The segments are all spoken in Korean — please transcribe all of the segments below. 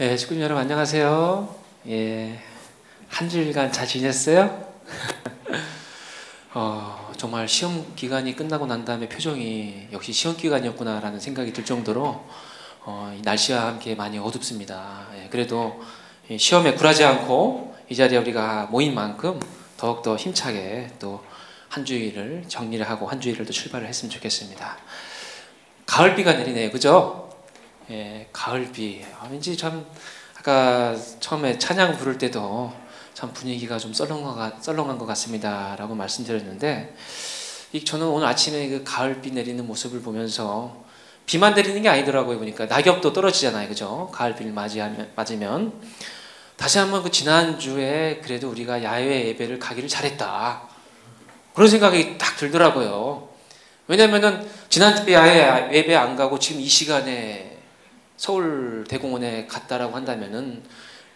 예, 식구님 여러분 안녕하세요. 예, 한 주일간 잘 지냈어요? 정말 시험 기간이 끝나고 난 다음에 표정이 역시 시험 기간이었구나라는 생각이 들 정도로 이 날씨와 함께 많이 어둡습니다. 예, 그래도 시험에 굴하지 않고 이 자리에 우리가 모인 만큼 더욱더 힘차게 또 한 주일을 정리를 하고 한 주일을 또 출발을 했으면 좋겠습니다. 가을비가 내리네요, 그죠? 예, 가을비. 왠지 참 아까 처음에 찬양 부를 때도 참 분위기가 좀 썰렁한 것 같습니다라고 말씀드렸는데, 저는 오늘 아침에 그 가을비 내리는 모습을 보면서 비만 내리는 게 아니더라고요. 보니까 낙엽도 떨어지잖아요, 그죠? 가을비를 맞으면 다시 한번 그 지난주에 그래도 우리가 야외 예배를 가기를 잘했다, 그런 생각이 딱 들더라고요. 왜냐면은 지난주에 야외 예배 안 가고 지금 이 시간에 서울 대공원에 갔다라고 한다면은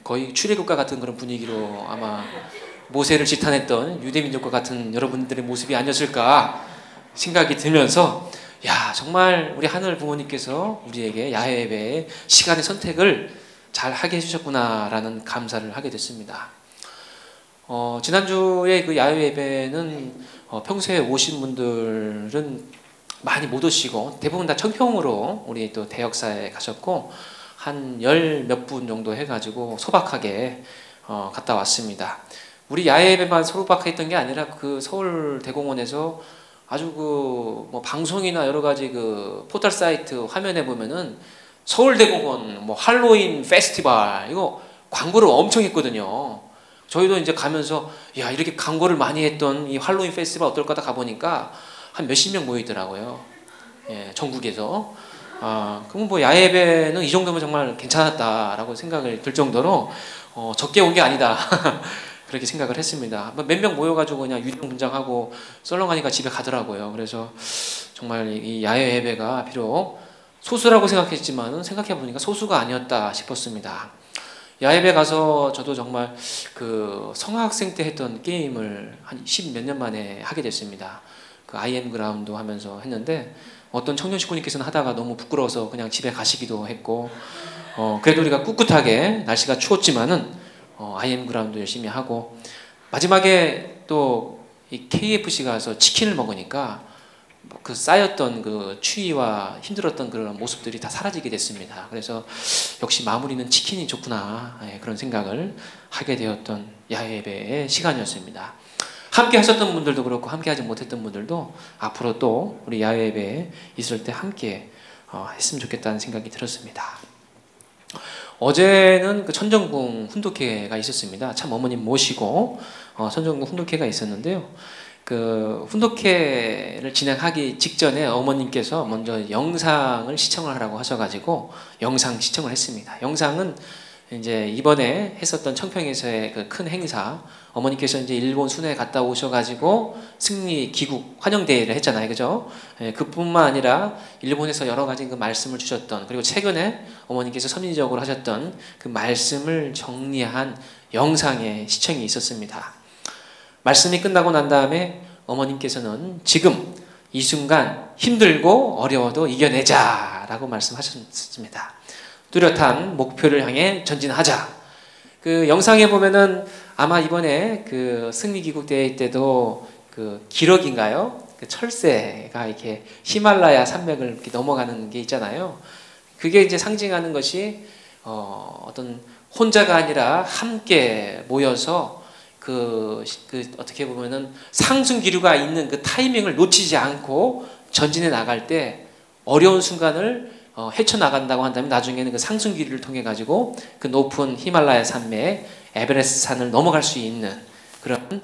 거의 출애굽과 같은 그런 분위기로 아마 모세를 지탄했던 유대민족과 같은 여러분들의 모습이 아니었을까 생각이 들면서, 야, 정말 우리 하늘 부모님께서 우리에게 야외 예배의 시간의 선택을 잘 하게 해주셨구나라는 감사를 하게 됐습니다. 지난주에 그 야외 예배는 평소에 오신 분들은 많이 못 오시고 대부분 다 청평으로 우리 또 대역사에 가셨고 한 열 몇 분 정도 해가지고 소박하게 갔다 왔습니다. 우리 야외 예배만 소박했던 게 아니라 그 서울 대공원에서 아주 그 뭐 방송이나 여러 가지 그 포털 사이트 화면에 보면은 서울 대공원 뭐 할로윈 페스티벌 이거 광고를 엄청 했거든요. 저희도 이제 가면서 야, 이렇게 광고를 많이 했던 이 할로윈 페스티벌 어떨까 하다 가보니까 한 몇십 명 모이더라고요. 예, 전국에서. 그럼 뭐 야외 예배는 이 정도면 정말 괜찮았다라고 생각을 들 정도로 적게 온 게 아니다. 그렇게 생각을 했습니다. 몇 명 모여가지고 그냥 유령분장하고 썰렁하니까 집에 가더라고요. 그래서 정말 이 야외 예배가 비록 소수라고 생각했지만 생각해보니까 소수가 아니었다 싶었습니다. 야외에 가서 저도 정말 그 성학생 때 했던 게임을 한 10 몇 년 만에 하게 됐습니다. 그 IM 그라운드 하면서 했는데 어떤 청년 식구님께서는 하다가 너무 부끄러워서 그냥 집에 가시기도 했고, 그래도 우리가 꿋꿋하게 날씨가 추웠지만은 IM 그라운드 열심히 하고 마지막에 또 이 KFC 가서 치킨을 먹으니까 그 쌓였던 그 추위와 힘들었던 그런 모습들이 다 사라지게 됐습니다. 그래서 역시 마무리는 치킨이 좋구나, 그런 생각을 하게 되었던 야외 예배의 시간이었습니다. 함께 하셨던 분들도 그렇고 함께 하지 못했던 분들도 앞으로 또 우리 야외 예배에 있을 때 함께 했으면 좋겠다는 생각이 들었습니다. 어제는 그 천정궁 훈독회가 있었습니다. 참 어머님 모시고 천정궁 훈독회가 있었는데요. 그 훈독회를 진행하기 직전에 어머님께서 먼저 영상을 시청을 하라고 하셔가지고 영상 시청을 했습니다. 영상은 이제 이번에 했었던 청평에서의 그 큰 행사, 어머니께서 이제 일본 순회에 갔다 오셔가지고 승리 귀국 환영대회를 했잖아요, 그죠? 그뿐만 아니라 일본에서 여러 가지 그 말씀을 주셨던, 그리고 최근에 어머니께서 섭리적으로 하셨던 그 말씀을 정리한 영상의 시청이 있었습니다. 말씀이 끝나고 난 다음에 어머님께서는 지금 이 순간 힘들고 어려워도 이겨내자 라고 말씀하셨습니다. 뚜렷한 목표를 향해 전진하자. 그 영상에 보면은 아마 이번에 그 승리기국대회 때도 그 기러기인가요? 그 철새가 이렇게 히말라야 산맥을 이렇게 넘어가는 게 있잖아요. 그게 이제 상징하는 것이 어떤 혼자가 아니라 함께 모여서 그 어떻게 보면은 상승 기류가 있는 그 타이밍을 놓치지 않고 전진해 나갈 때 어려운 순간을 헤쳐나간다고 한다면 나중에는 그 상승 기류를 통해 가지고 그 높은 히말라야 산맥 에베레스트 산을 넘어갈 수 있는 그런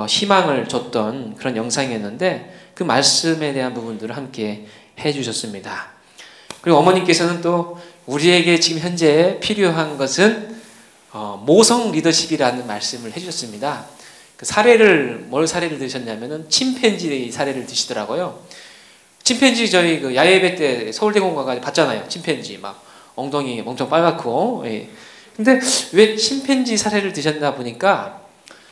희망을 줬던 그런 영상이었는데 그 말씀에 대한 부분들을 함께 해주셨습니다. 그리고 어머님께서는 또 우리에게 지금 현재 필요한 것은 모성 리더십이라는 말씀을 해주셨습니다. 뭘 사례를 드셨냐면은 침팬지 사례를 드시더라고요. 침팬지 저희 그 야외 예배 때 서울대공원 가서 봤잖아요. 침팬지 막 엉덩이 엄청 빨갛고. 예. 근데 왜 침팬지 사례를 드셨나 보니까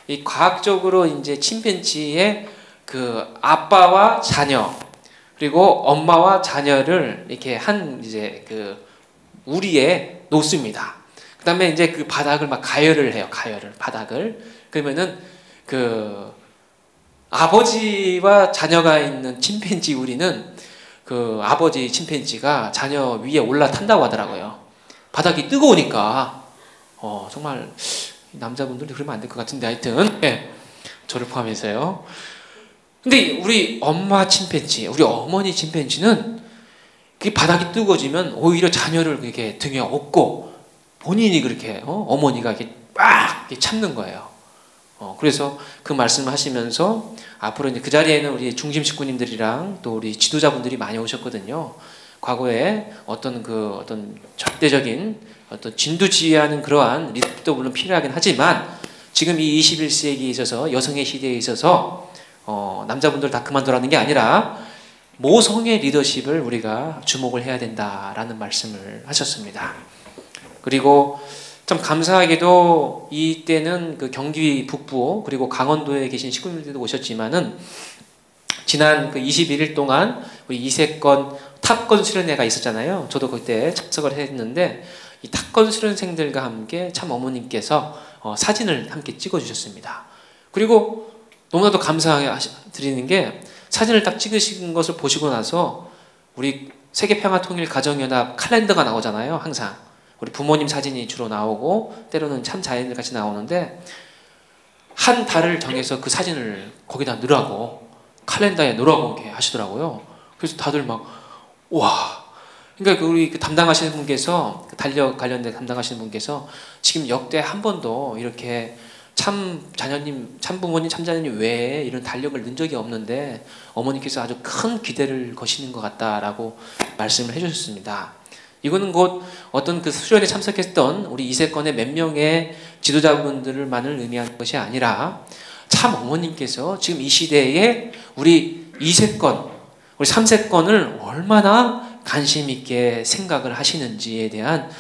이 과학적으로 이제 침팬지의 그 아빠와 자녀 그리고 엄마와 자녀를 이렇게 한 이제 그 우리에 놓습니다. 그다음에 이제 그 바닥을 막 가열을 해요. 가열을 바닥을. 그러면은 그 아버지와 자녀가 있는 침팬지 우리는 그 아버지 침팬지가 자녀 위에 올라탄다고 하더라고요. 바닥이 뜨거우니까 정말 남자분들이 그러면 안 될 것 같은데 하여튼 네, 저를 포함해서요. 근데 우리 엄마 침팬지, 우리 어머니 침팬지는 그 바닥이 뜨거워지면 오히려 자녀를 이렇게 등에 업고 본인이 그렇게 어머니가 이렇게 빡 이렇게 참는 거예요. 그래서 그 말씀을 하시면서 앞으로 이제 그 자리에는 우리 중심 식구님들이랑 또 우리 지도자분들이 많이 오셨거든요. 과거에 어떤 절대적인 어떤 진두지휘하는 그러한 리더도 물론 필요하긴 하지만 지금 이 21세기에 있어서 여성의 시대에 있어서 남자분들 다 그만두라는 게 아니라 모성의 리더십을 우리가 주목을 해야 된다라는 말씀을 하셨습니다. 그리고 참 감사하게도 이때는 그 경기 북부 그리고 강원도에 계신 식구님들도 오셨지만은 지난 그 21일 동안 우리 이세건 탑건 수련회가 있었잖아요. 저도 그때 참석을 했는데 이 탑건 수련생들과 함께 참 어머님께서 사진을 함께 찍어주셨습니다. 그리고 너무나도 감사드리는 게 사진을 딱 찍으신 것을 보시고 나서 우리 세계평화통일가정연합 칼렌더가 나오잖아요. 항상 우리 부모님 사진이 주로 나오고 때로는 참 자연들 같이 나오는데 한 달을 정해서 그 사진을 거기다 넣으라고 칼렌더에 넣으라고 이렇게 하시더라고요. 그래서 다들 막 와. 그러니까 우리 담당하시는 분께서 달력 관련된 담당하시는 분께서 지금 역대 한 번도 이렇게 참 자녀님, 참 부모님, 참 자녀님 외에 이런 달력을 넣은 적이 없는데 어머니께서 아주 큰 기대를 거시는 것 같다라고 말씀을 해주셨습니다. 이거는 곧 어떤 그 수련에 참석했던 우리 이세건의 몇 명의 지도자분들만을 의미하는 것이 아니라 참 어머님께서 지금 이 시대에 우리 이세건, 우리 삼세건을 얼마나 관심 있게 생각을 하시는지에 대한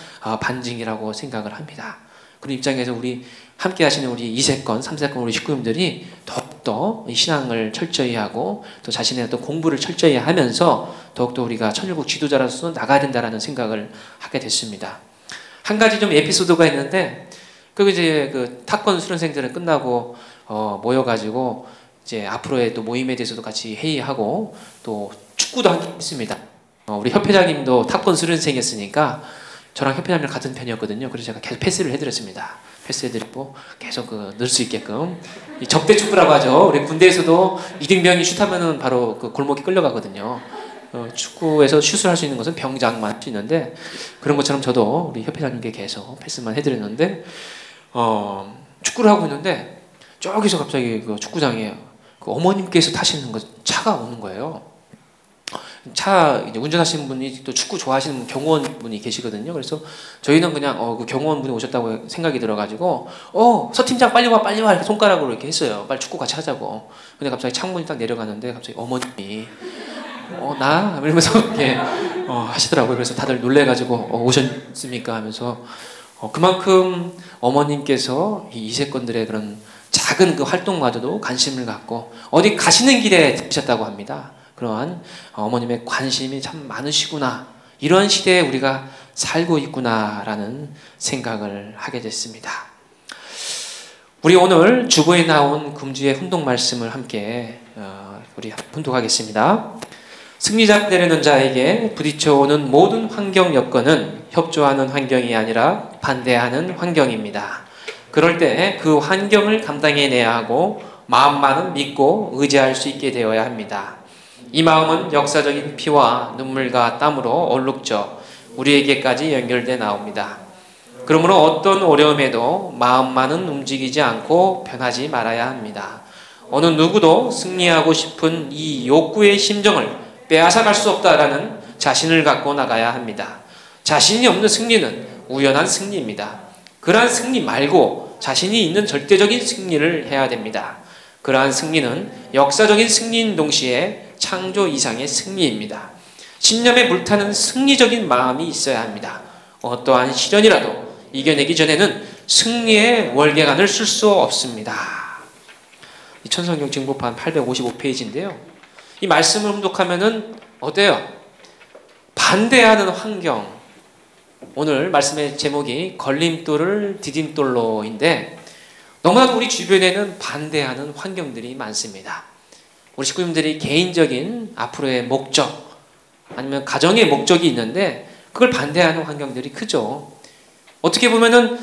반증이라고 생각을 합니다. 그런 입장에서 우리 함께 하시는 우리 이세건, 삼세건 우리 식구님들이 더욱더 이 신앙을 철저히 하고 또 자신의 어떤 공부를 철저히 하면서 더욱더 우리가 천일국 지도자로서 나가야 된다라는 생각을 하게 됐습니다. 한 가지 좀 에피소드가 있는데 그 이제 그 탑건 수련생들은 끝나고 모여가지고 이제 앞으로의 또 모임에 대해서도 같이 회의하고 또 축구도 함께 했습니다. 우리 협회장님도 탑건 수련생이었으니까 저랑 협회장님 같은 편이었거든요. 그래서 제가 계속 패스를 해드렸습니다. 패스해드리고 계속 넣을 수 있게끔 이 적대 축구라고 하죠. 우리 군대에서도 이등병이 슛하면은 바로 그 골목에 끌려가거든요. 축구에서 슛을 할 수 있는 것은 병장만 할 수 있는데 그런 것처럼 저도 우리 협회장님께 계속 패스만 해드렸는데 축구를 하고 있는데 저기서 갑자기 그 축구장에 그 어머님께서 타시는 차가 오는 거예요. 차 이제 운전하시는 분이 또 축구 좋아하시는 경호원 분이 계시거든요. 그래서 저희는 그냥 그 경호원 분이 오셨다고 생각이 들어가지고 서 팀장 빨리 와 이렇게 손가락으로 이렇게 했어요. 빨리 축구 같이 하자고. 근데 갑자기 창문이 딱 내려가는데 갑자기 어머님이 나 이러면서 이렇게 하시더라고요. 그래서 다들 놀래가지고 오셨습니까 하면서 그만큼 어머님께서 이 이세건들의 그런 작은 그 활동마저도 관심을 갖고 어디 가시는 길에 들으셨다고 합니다. 그러한 어머님의 관심이 참 많으시구나. 이런 시대에 우리가 살고 있구나라는 생각을 하게 됐습니다. 우리 오늘 주보에 나온 금주의 훈독 말씀을 함께 우리 훈독하겠습니다. 승리자 되려는 자에게 부딪혀오는 모든 환경 여건은 협조하는 환경이 아니라 반대하는 환경입니다. 그럴 때 그 환경을 감당해내야 하고 마음만은 믿고 의지할 수 있게 되어야 합니다. 이 마음은 역사적인 피와 눈물과 땀으로 얼룩져 우리에게까지 연결돼 나옵니다. 그러므로 어떤 어려움에도 마음만은 움직이지 않고 변하지 말아야 합니다. 어느 누구도 승리하고 싶은 이 욕구의 심정을 빼앗아갈 수 없다라는 자신을 갖고 나가야 합니다. 자신이 없는 승리는 우연한 승리입니다. 그러한 승리 말고 자신이 있는 절대적인 승리를 해야 됩니다. 그러한 승리는 역사적인 승리인 동시에 창조 이상의 승리입니다. 신념에 불타는 승리적인 마음이 있어야 합니다. 어떠한 시련이라도 이겨내기 전에는 승리의 월계관을 쓸 수 없습니다. 이 천성경 증거판 855페이지인데요. 이 말씀을 훈독하면은 어때요? 반대하는 환경, 오늘 말씀의 제목이 걸림돌을 디딤돌로인데 너무나도 우리 주변에는 반대하는 환경들이 많습니다. 우리 식구님들이 개인적인 앞으로의 목적 아니면 가정의 목적이 있는데 그걸 반대하는 환경들이 크죠. 어떻게 보면은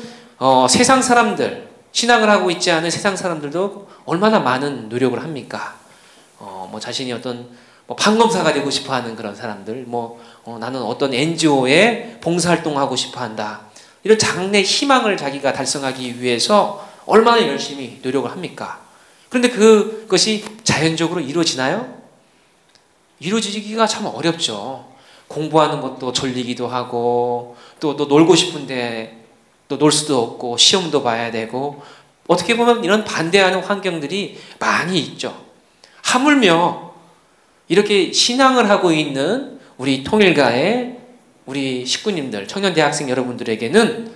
세상 사람들, 신앙을 하고 있지 않은 세상 사람들도 얼마나 많은 노력을 합니까? 뭐 자신이 어떤 판검사가 되고 싶어하는 그런 사람들, 나는 어떤 NGO에 봉사활동하고 싶어한다. 이런 장래 희망을 자기가 달성하기 위해서 얼마나 열심히 노력을 합니까? 그런데 그것이 자연적으로 이루어지나요? 이루어지기가 참 어렵죠. 공부하는 것도 졸리기도 하고 또 놀고 싶은데 또 놀 수도 없고 시험도 봐야 되고 어떻게 보면 이런 반대하는 환경들이 많이 있죠. 하물며 이렇게 신앙을 하고 있는 우리 통일가의 우리 식구님들, 청년대학생 여러분들에게는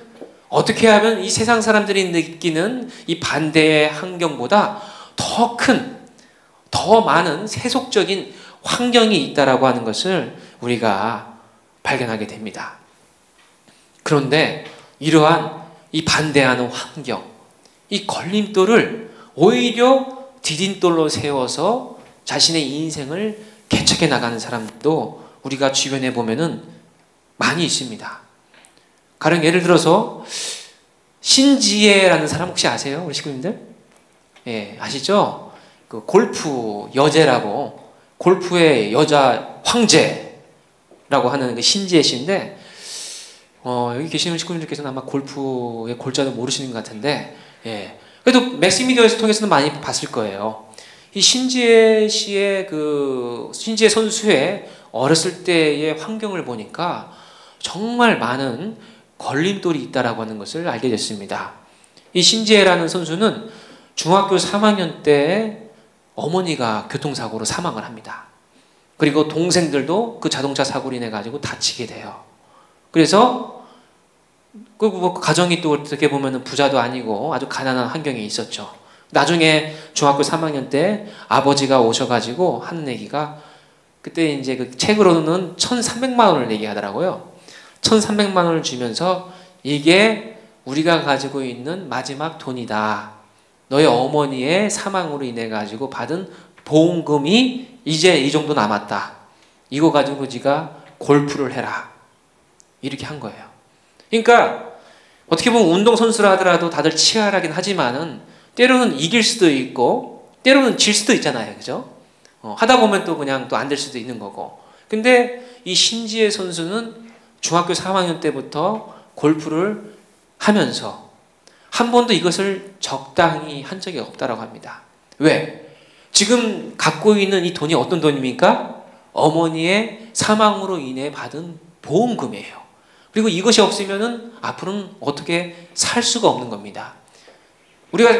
어떻게 하면 이 세상 사람들이 느끼는 이 반대의 환경보다 더 큰, 더 많은 세속적인 환경이 있다라고 하는 것을 우리가 발견하게 됩니다. 그런데 이러한 이 반대하는 환경, 이 걸림돌을 오히려 디딤돌로 세워서 자신의 인생을 개척해 나가는 사람도 우리가 주변에 보면은 많이 있습니다. 가령 예를 들어서 신지혜라는 사람 혹시 아세요? 우리 식구님들? 예, 아시죠? 그 골프 여제라고 골프의 여자 황제라고 하는 그 신지혜 씨인데 여기 계시는 식구님들께서는 아마 골프의 골자도 모르시는 것 같은데 예. 그래도 매스미디어에서 통해서는 많이 봤을 거예요. 이 신지혜 씨의 신지혜 선수의 어렸을 때의 환경을 보니까 정말 많은 걸림돌이 있다라고 하는 것을 알게 됐습니다. 이 신지혜라는 선수는 중학교 3학년 때 어머니가 교통사고로 사망을 합니다. 그리고 동생들도 그 자동차 사고로 인해 가지고 다치게 돼요. 그래서 가정이 또 어떻게 보면 부자도 아니고 아주 가난한 환경에 있었죠. 나중에 중학교 3학년 때 아버지가 오셔가지고 하는 얘기가 그때 이제 그 책으로는 1,300만 원을 얘기하더라고요. 1,300만 원을 주면서 이게 우리가 가지고 있는 마지막 돈이다. 너의 어머니의 사망으로 인해 가지고 받은 보험금이 이제 이 정도 남았다. 이거 가지고 네가 골프를 해라. 이렇게 한 거예요. 그러니까 어떻게 보면 운동선수라 하더라도 다들 치열하긴 하지만은 때로는 이길 수도 있고 때로는 질 수도 있잖아요. 그죠? 하다 보면 또 그냥 또 안 될 수도 있는 거고. 근데 이 신지혜 선수는 중학교 3학년 때부터 골프를 하면서 한 번도 이것을 적당히 한 적이 없다라고 합니다. 왜? 지금 갖고 있는 이 돈이 어떤 돈입니까? 어머니의 사망으로 인해 받은 보험금이에요. 그리고 이것이 없으면은 앞으로는 어떻게 살 수가 없는 겁니다. 우리가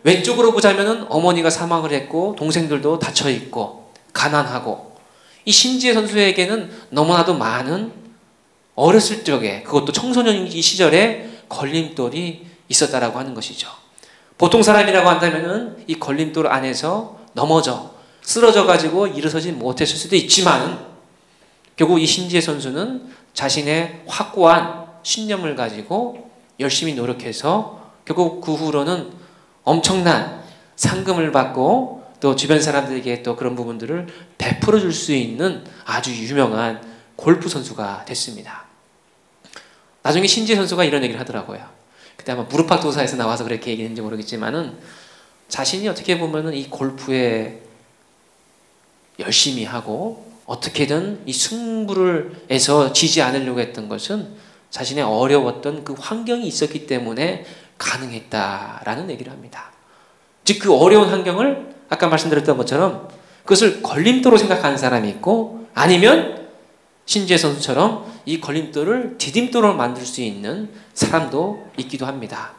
왼쪽으로 보자면은 어머니가 사망을 했고 동생들도 다쳐 있고 가난하고 이 신지혜 선수에게는 너무나도 많은 어렸을 적에 그것도 청소년 시절에 걸림돌이 있었다라고 하는 것이죠. 보통 사람이라고 한다면은 이 걸림돌 안에서 넘어져 쓰러져 가지고 일어서지 못했을 수도 있지만 결국 이 신지혜 선수는 자신의 확고한 신념을 가지고 열심히 노력해서 결국 그 후로는 엄청난 상금을 받고 또 주변 사람들에게 또 그런 부분들을 베풀어 줄 수 있는 아주 유명한 골프 선수가 됐습니다. 나중에 신지혜 선수가 이런 얘기를 하더라고요. 그때 아마 무릎팍도사에서 나와서 그렇게 얘기했는지 모르겠지만은 자신이 어떻게 보면은 이 골프에 열심히 하고 어떻게든 이 승부를 해서 지지 않으려고 했던 것은 자신의 어려웠던 그 환경이 있었기 때문에 가능했다라는 얘기를 합니다. 즉 그 어려운 환경을 아까 말씀드렸던 것처럼 그것을 걸림돌로 생각하는 사람이 있고 아니면 신지혜 선수처럼 이 걸림돌을 디딤돌로 만들 수 있는 사람도 있기도 합니다.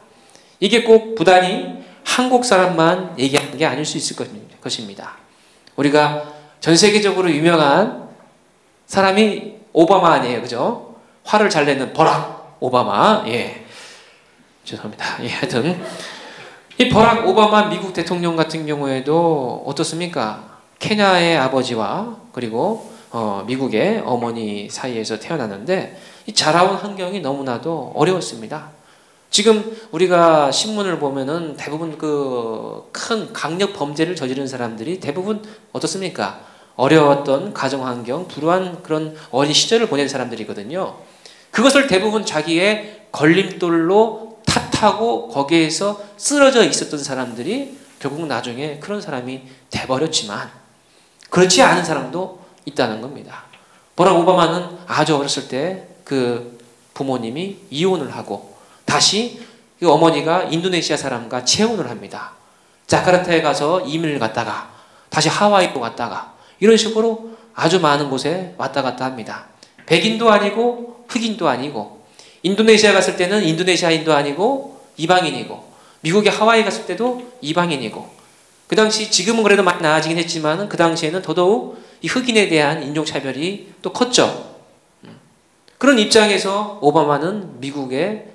이게 꼭 부단히 한국 사람만 얘기하는 게 아닐 수 있을 것입니다. 우리가 전 세계적으로 유명한 사람이 오바마 아니에요. 그죠? 화를 잘 내는 버락 오바마. 예. 죄송합니다. 예, 하여튼 이 버락 오바마 미국 대통령 같은 경우에도 어떻습니까? 케냐의 아버지와 그리고 미국의 어머니 사이에서 태어났는데 이 자라온 환경이 너무나도 어려웠습니다. 지금 우리가 신문을 보면은 대부분 그 큰 강력 범죄를 저지른 사람들이 대부분 어떻습니까? 어려웠던 가정 환경, 불우한 그런 어린 시절을 보낸 사람들이거든요. 그것을 대부분 자기의 걸림돌로 탓하고 거기에서 쓰러져 있었던 사람들이 결국 나중에 그런 사람이 돼버렸지만 그렇지 않은 사람도 있다는 겁니다. 버락 오바마는 아주 어렸을 때 그 부모님이 이혼을 하고 다시 그 어머니가 인도네시아 사람과 재혼을 합니다. 자카르타에 가서 이민을 갔다가 다시 하와이로 갔다가 이런 식으로 아주 많은 곳에 왔다 갔다 합니다. 백인도 아니고 흑인도 아니고 인도네시아 갔을 때는 인도네시아인도 아니고 이방인이고 미국의 하와이 갔을 때도 이방인이고 그 당시 지금은 그래도 많이 나아지긴 했지만 그 당시에는 더더욱 이 흑인에 대한 인종차별이 또 컸죠. 그런 입장에서 오바마는 미국의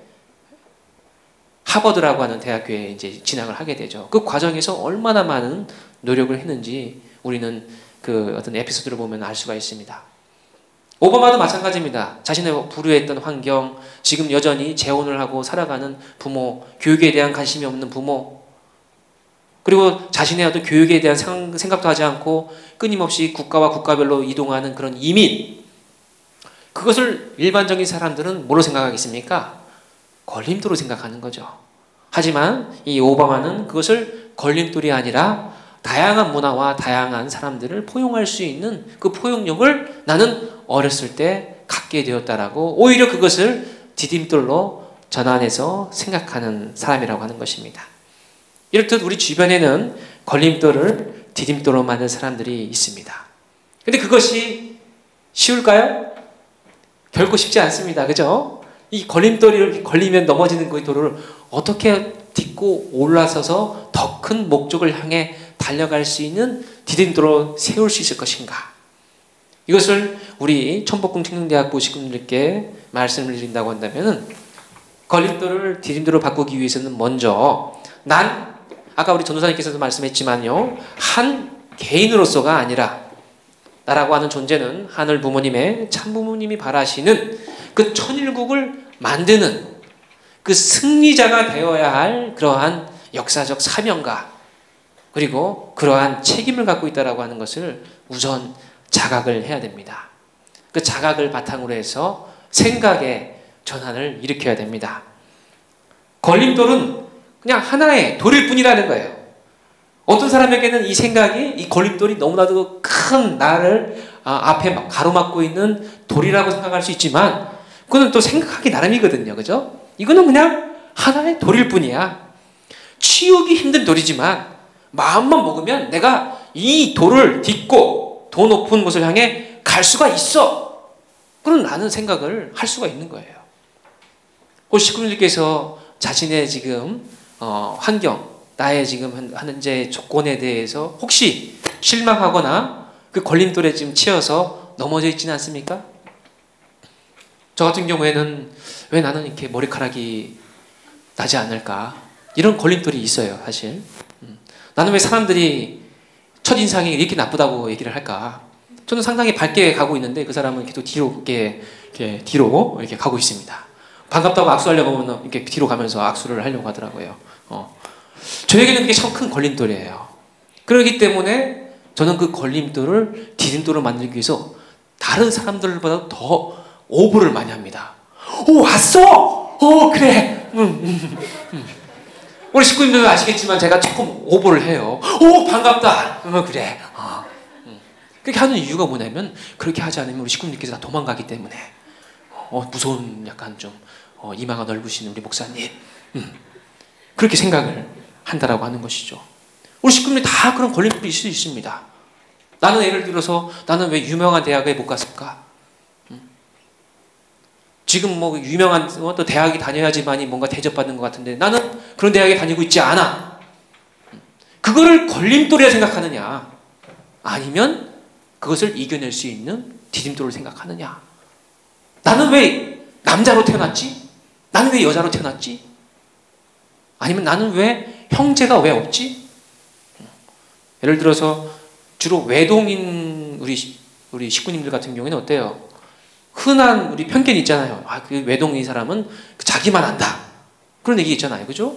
하버드라고 하는 대학교에 이제 진학을 하게 되죠. 그 과정에서 얼마나 많은 노력을 했는지 우리는 그 어떤 에피소드를 보면 알 수가 있습니다. 오바마도 마찬가지입니다. 자신의 불우했던 환경, 지금 여전히 재혼을 하고 살아가는 부모, 교육에 대한 관심이 없는 부모, 그리고 자신의 어떤 교육에 대한 생각도 하지 않고 끊임없이 국가와 국가별로 이동하는 그런 이민, 그것을 일반적인 사람들은 뭐로 생각하겠습니까? 걸림돌로 생각하는 거죠. 하지만 이 오바마는 그것을 걸림돌이 아니라 다양한 문화와 다양한 사람들을 포용할 수 있는 그 포용력을 나는 어렸을 때 갖게 되었다라고 오히려 그것을 디딤돌로 전환해서 생각하는 사람이라고 하는 것입니다. 이렇듯 우리 주변에는 걸림돌을 디딤돌로 만든 사람들이 있습니다. 근데 그것이 쉬울까요? 결코 쉽지 않습니다. 그죠? 이 걸림돌이 걸리면 넘어지는 그 돌을 어떻게 딛고 올라서서 더 큰 목적을 향해 달려갈 수 있는 디딤돌로 세울 수 있을 것인가? 이것을 우리 천복궁 청년대학부 식구들께 말씀을 드린다고 한다면 걸림돌을 디딤돌로 바꾸기 위해서는 먼저 난 아까 우리 전도사님께서도 말씀했지만요. 한 개인으로서가 아니라 나라고 하는 존재는 하늘 부모님의 참 부모님이 바라시는 그 천일국을 만드는 그 승리자가 되어야 할 그러한 역사적 사명과 그리고 그러한 책임을 갖고 있다라고 하는 것을 우선 자각을 해야 됩니다. 그 자각을 바탕으로 해서 생각의 전환을 일으켜야 됩니다. 걸림돌은 그냥 하나의 돌일 뿐이라는 거예요. 어떤 사람에게는 이 생각이 이 걸림돌이 너무나도 큰 나를 앞에 가로막고 있는 돌이라고 생각할 수 있지만 그거는 또 생각하기 나름이거든요. 그죠? 이거는 그냥 하나의 돌일 뿐이야. 치우기 힘든 돌이지만 마음만 먹으면 내가 이 돌을 딛고 더 높은 곳을 향해 갈 수가 있어. 그런 나는 생각을 할 수가 있는 거예요. 혹시 식구님들께서 자신의 지금 환경, 나의 지금 현재 조건에 대해서 혹시 실망하거나 그 걸림돌에 지금 치여서 넘어져 있지는 않습니까? 저 같은 경우에는 왜 나는 이렇게 머리카락이 나지 않을까? 이런 걸림돌이 있어요, 사실. 나는 왜 사람들이 첫인상이 이렇게 나쁘다고 얘기를 할까? 저는 상당히 밝게 가고 있는데 그 사람은 계속 뒤로 뒤로 이렇게 가고 있습니다. 반갑다고 악수하려고 하면 이렇게 뒤로 가면서 악수를 하려고 하더라고요. 저에게는 그게 참 큰 걸림돌이에요. 그렇기 때문에 저는 그 걸림돌을 디딤돌로 만들기 위해서 다른 사람들보다 더 오버를 많이 합니다. 오, 왔어! 그래! 우리 식구님들은 아시겠지만 제가 조금 오버를 해요. 오, 반갑다! 그래. 그렇게 하는 이유가 뭐냐면 그렇게 하지 않으면 우리 식구님께서 다 도망가기 때문에 무서운 약간 좀 이마가 넓으신 우리 목사님 그렇게 생각을 한다라고 하는 것이죠. 우리 식구들이 다 그런 걸림돌이 있을 수 있습니다. 나는 예를 들어서 나는 왜 유명한 대학에 못 갔을까? 지금 뭐 유명한 또 대학에 다녀야지만이 뭔가 대접받는 것 같은데 나는 그런 대학에 다니고 있지 않아. 그거를 걸림돌이라 생각하느냐? 아니면 그것을 이겨낼 수 있는 디딤돌을 생각하느냐? 나는 왜 남자로 태어났지? 나는 왜 여자로 태어났지? 아니면 나는 왜 형제가 왜 없지? 예를 들어서 주로 외동인 우리 식구님들 같은 경우에는 어때요? 흔한 우리 편견이 있잖아요. 그 외동인 사람은 자기만 안다. 그런 얘기 있잖아요. 그죠?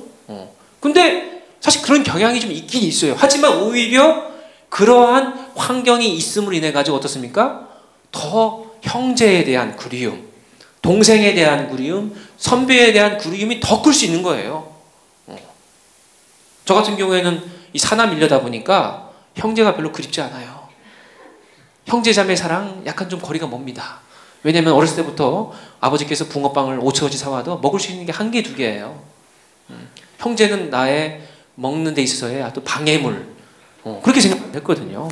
근데 사실 그런 경향이 좀 있긴 있어요. 하지만 오히려 그러한 환경이 있음으로 인해 가지고 어떻습니까? 더 형제에 대한 그리움, 동생에 대한 그리움, 선배에 대한 그리움이 더 클 수 있는 거예요. 저 같은 경우에는 이 사남 일녀다 보니까 형제가 별로 그립지 않아요. 형제 자매 사랑 약간 좀 거리가 멉니다. 왜냐면 어렸을 때부터 아버지께서 붕어빵을 5천원치 사와도 먹을 수 있는 게 한 개, 두 개예요. 형제는 나의 먹는 데 있어서의 또 방해물. 그렇게 생각했거든요.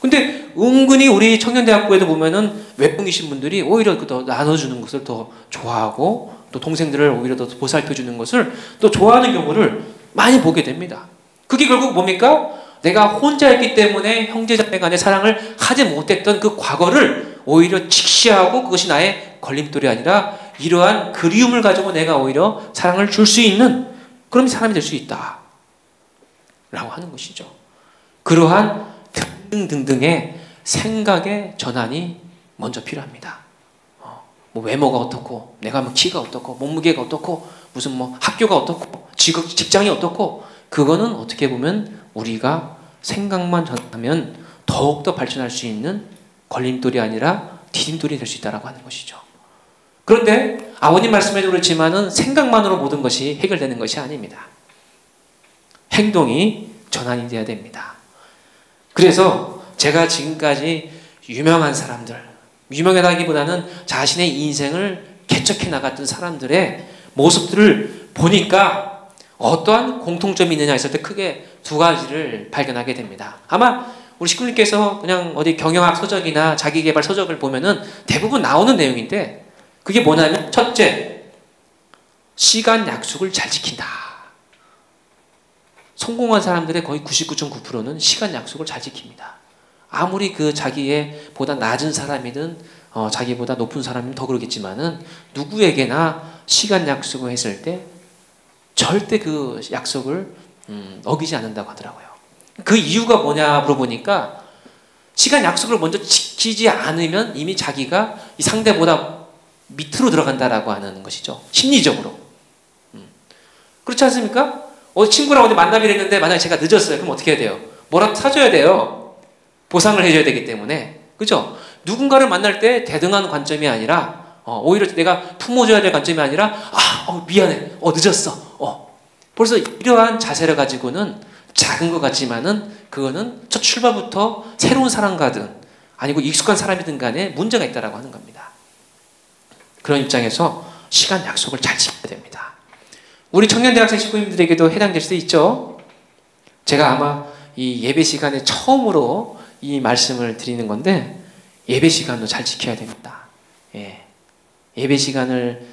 근데 은근히 우리 청년대학교에도 보면은 외동이신 분들이 오히려 더 나눠주는 것을 더 좋아하고 또 동생들을 오히려 더 보살펴주는 것을 또 좋아하는 경우를 많이 보게 됩니다. 그게 결국 뭡니까? 내가 혼자였기 때문에 형제자매 간의 사랑을 하지 못했던 그 과거를 오히려 직시하고 그것이 나의 걸림돌이 아니라 이러한 그리움을 가지고 내가 오히려 사랑을 줄 수 있는 그런 사람이 될 수 있다 라고 하는 것이죠. 그러한 등등등등의 생각의 전환이 먼저 필요합니다. 뭐 외모가 어떻고 내가 뭐 키가 어떻고 몸무게가 어떻고 무슨 뭐 학교가 어떻고 직장이 어떻고 그거는 어떻게 보면 우리가 생각만 전하면 더욱더 발전할 수 있는 걸림돌이 아니라 디딤돌이 될 수 있다고 하는 것이죠. 그런데 아버님 말씀에도 그렇지만은 생각만으로 모든 것이 해결되는 것이 아닙니다. 행동이 전환이 돼야 됩니다. 그래서 제가 지금까지 유명한 사람들, 유명하다기보다는 자신의 인생을 개척해 나갔던 사람들의 모습들을 보니까 어떠한 공통점이 있느냐 했을 때 크게 두 가지를 발견하게 됩니다. 아마 우리 식구님께서 그냥 어디 경영학 서적이나 자기계발 서적을 보면은 대부분 나오는 내용인데 그게 뭐냐면 첫째, 시간 약속을 잘 지킨다. 성공한 사람들의 거의 99.9%는 시간 약속을 잘 지킵니다. 아무리 그 자기의 보다 낮은 사람이든 자기보다 높은 사람이면 더 그러겠지만은 누구에게나 시간 약속을 했을 때 절대 그 약속을 어기지 않는다고 하더라고요. 그 이유가 뭐냐 물어보니까 시간 약속을 먼저 지키지 않으면 이미 자기가 이 상대보다 밑으로 들어간다라고 하는 것이죠. 심리적으로. 그렇지 않습니까? 친구랑 어디 만나기로 했는데 만약에 제가 늦었어요. 그럼 어떻게 해야 돼요? 뭐라도 사줘야 돼요. 보상을 해줘야 되기 때문에. 그죠? 누군가를 만날 때 대등한 관점이 아니라 오히려 내가 품어줘야 될 관점이 아니라 미안해. 늦었어. 벌써 이러한 자세를 가지고는 작은 것 같지만은 그거는 첫 출발부터 새로운 사람과든 아니고 익숙한 사람이든 간에 문제가 있다라고 하는 겁니다. 그런 입장에서 시간 약속을 잘 지켜야 됩니다. 우리 청년대학생 식구님들에게도 해당될 수 있죠. 제가 아마 이 예배 시간에 처음으로 이 말씀을 드리는 건데 예배 시간도 잘 지켜야 됩니다. 예배 시간을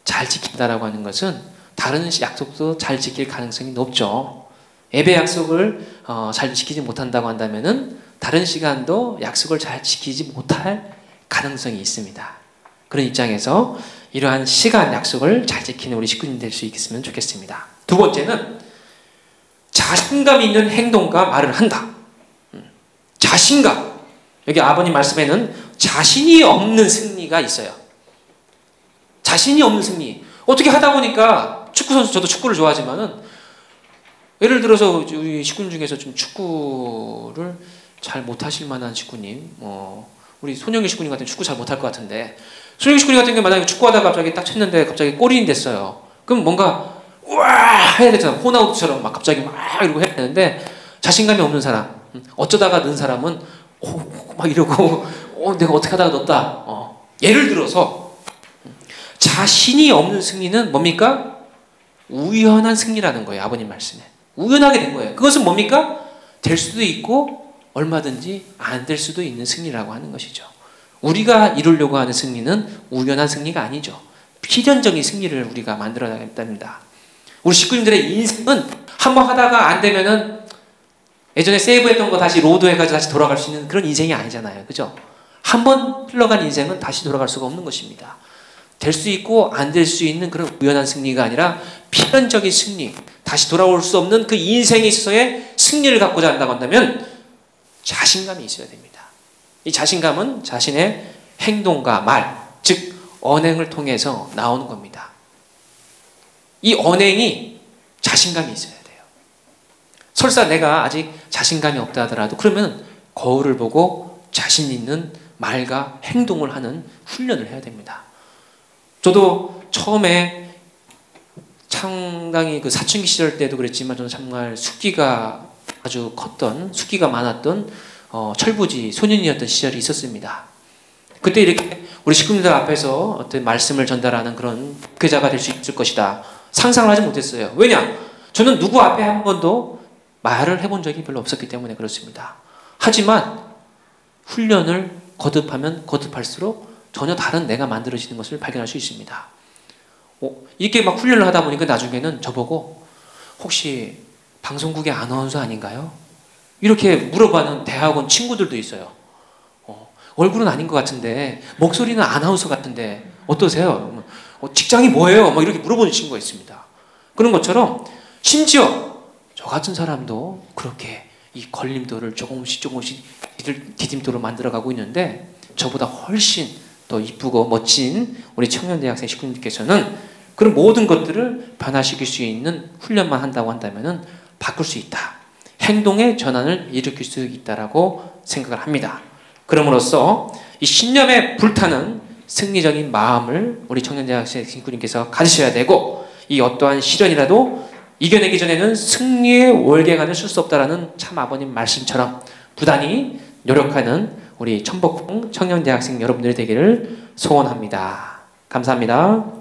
잘 지킨다라고 하는 것은 다른 약속도 잘 지킬 가능성이 높죠. 예배 약속을 잘 지키지 못한다고 한다면은 다른 시간도 약속을 잘 지키지 못할 가능성이 있습니다. 그런 입장에서 이러한 시간 약속을 잘 지키는 우리 식구님 될 수 있으면 좋겠습니다. 두 번째는 자신감 있는 행동과 말을 한다. 자신감. 여기 아버님 말씀에는 자신이 없는 승리가 있어요. 자신이 없는 승리. 어떻게 하다 보니까 축구 선수, 저도 축구를 좋아하지만은 예를 들어서 우리 식구님 중에서 좀 축구를 잘 못하실 만한 식구님, 우리 손영희 식구님 같은 축구 잘 못할 것 같은데 손영희 식구님 같은 경우 만약에 축구하다가 갑자기 딱 쳤는데 갑자기 골인이 됐어요. 그럼 뭔가 우와 해야 되잖아. 호나우두처럼 막 갑자기 막 이러고 해야 되는데 자신감이 없는 사람, 어쩌다가 넣은 사람은 막 이러고 내가 어떻게 하다가 넣었다. 예를 들어서 자신이 없는 승리는 뭡니까? 우연한 승리라는 거예요. 아버님 말씀에. 우연하게 된 거예요. 그것은 뭡니까? 될 수도 있고 얼마든지 안 될 수도 있는 승리라고 하는 것이죠. 우리가 이루려고 하는 승리는 우연한 승리가 아니죠. 필연적인 승리를 우리가 만들어야 됩니다. 우리 식구님들의 인생은 한번 하다가 안 되면은 예전에 세이브했던 거 다시 로드해가지고 다시 돌아갈 수 있는 그런 인생이 아니잖아요. 그죠? 한번 흘러간 인생은 다시 돌아갈 수가 없는 것입니다. 될 수 있고 안 될 수 있는 그런 우연한 승리가 아니라 필연적인 승리, 다시 돌아올 수 없는 그 인생에 있어서의 승리를 갖고자 한다고 한다면 자신감이 있어야 됩니다. 이 자신감은 자신의 행동과 말, 즉 언행을 통해서 나오는 겁니다. 이 언행이 자신감이 있어야 돼요. 설사 내가 아직 자신감이 없다 하더라도 그러면 거울을 보고 자신 있는 말과 행동을 하는 훈련을 해야 됩니다. 저도 처음에 상당히 그 사춘기 시절 때도 그랬지만 저는 정말 숙기가 아주 컸던, 숙기가 많았던 철부지 소년이었던 시절이 있었습니다. 그때 이렇게 우리 식구들 앞에서 어떤 말씀을 전달하는 그런 목회자가 될 수 있을 것이다 상상을 하지 못했어요. 왜냐? 저는 누구 앞에 한 번도 말을 해본 적이 별로 없었기 때문에 그렇습니다. 하지만 훈련을 거듭하면 거듭할수록 전혀 다른 내가 만들어지는 것을 발견할 수 있습니다. 이렇게 막 훈련을 하다 보니까 나중에는 저보고 혹시 방송국의 아나운서 아닌가요? 이렇게 물어봐는 대학원 친구들도 있어요. 얼굴은 아닌 것 같은데 목소리는 아나운서 같은데 어떠세요? 직장이 뭐예요? 막 이렇게 물어보는 친구가 있습니다. 그런 것처럼 심지어 저 같은 사람도 그렇게 이 걸림돌을 조금씩 디딤돌을 만들어가고 있는데 저보다 훨씬 더 이쁘고 멋진 우리 청년대학생 식구님께서는 그런 모든 것들을 변화시킬 수 있는 훈련만 한다고 한다면 바꿀 수 있다. 행동의 전환을 일으킬 수 있다라고 생각을 합니다. 그럼으로써 이 신념에 불타는 승리적인 마음을 우리 청년대학생 친구님께서 가지셔야 되고 이 어떠한 시련이라도 이겨내기 전에는 승리의 월계관을 쓸 수 없다라는 참 아버님 말씀처럼 부단히 노력하는 우리 천복궁 청년대학생 여러분들이 되기를 소원합니다. 감사합니다.